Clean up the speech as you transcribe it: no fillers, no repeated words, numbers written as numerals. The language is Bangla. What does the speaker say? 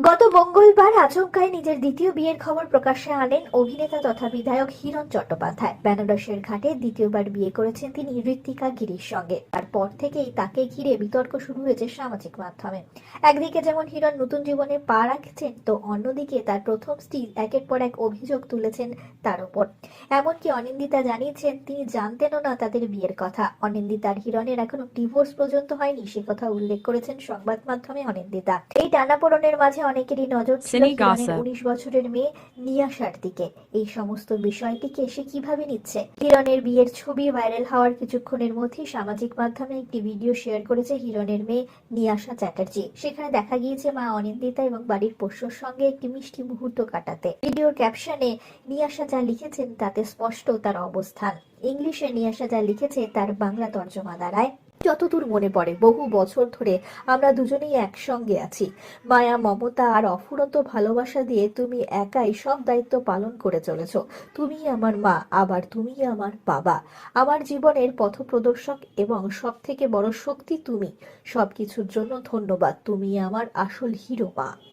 গত মঙ্গলবার আচমকাই নিজের দ্বিতীয় বিয়ের খবর প্রকাশ্যে আনেন অভিনেতা তথা বিধায়ক হিরণ চট্টোপাধ্যায়। বেনারসের ঘাটে দ্বিতীয়বার বিয়ে করেছেন তিনি ঋত্বিকা গিরির সঙ্গে। তারপর থেকেই তাকে ঘিরে বিতর্ক শুরু হয়েছে সামাজিক মাধ্যমে। একদিকে যেমন হিরণ নতুন জীবনে পা রাখছেন, তো অন্যদিকে তার প্রথম স্ত্রী একের পর এক অভিযোগ তুলেছেন তার উপর। এমনকি অনিন্দিতা জানিয়েছেন তিনি জানতেনও না তাদের বিয়ের কথা। অনিন্দিতার হিরণের এখনো ডিভোর্স পর্যন্ত হয়নি, সে কথা উল্লেখ করেছেন সংবাদ মাধ্যমে অনিন্দিতা। এই টানাপোড়েনের মাঝে অনেকেরই নজর ছিল Cine হিরণের gossip. 19 বছরের মেয়ে নিয়াশার দিকে। এই সমস্ত বিষয়টিকে সে কিভাবে নিচ্ছে? হিরণের বিয়ের ছবি ভাইরাল হওয়ার কিছুক্ষণের মধ্যেই সামাজিক মাধ্যমে একটি ভিডিও শেয়ার করেছে হিরণের মেয়ে নিয়াশা চ্যাটার্জি। সেখানে দেখা গিয়েছে মা অনিন্দিতা এবং বাড়ির পোষ্যর সঙ্গে একটি মিষ্টি মুহূর্ত কাটাতে। ভিডিওর ক্যাপশনে নিয়াশা যা লিখেছেন তাতে স্পষ্ট তার অবস্থান। ইংলিশে নিয়াশা যা লিখেছে তার বাংলা তর্জমা দাঁড়ায়, যতদূর মনে পড়ে বহু বছর ধরে আমরা দুজনেই একসঙ্গে আছি। মায়া, মমতা আর অফুরন্ত ভালোবাসা দিয়ে তুমি একাই সব দায়িত্ব পালন করে চলেছ। তুমি আমার মা, আবার তুমি আমার বাবা, আমার জীবনের পথপ্রদর্শক এবং সব থেকে বড় শক্তি তুমি। সবকিছুর জন্য ধন্যবাদ, তুমি আমার আসল হিরো মা।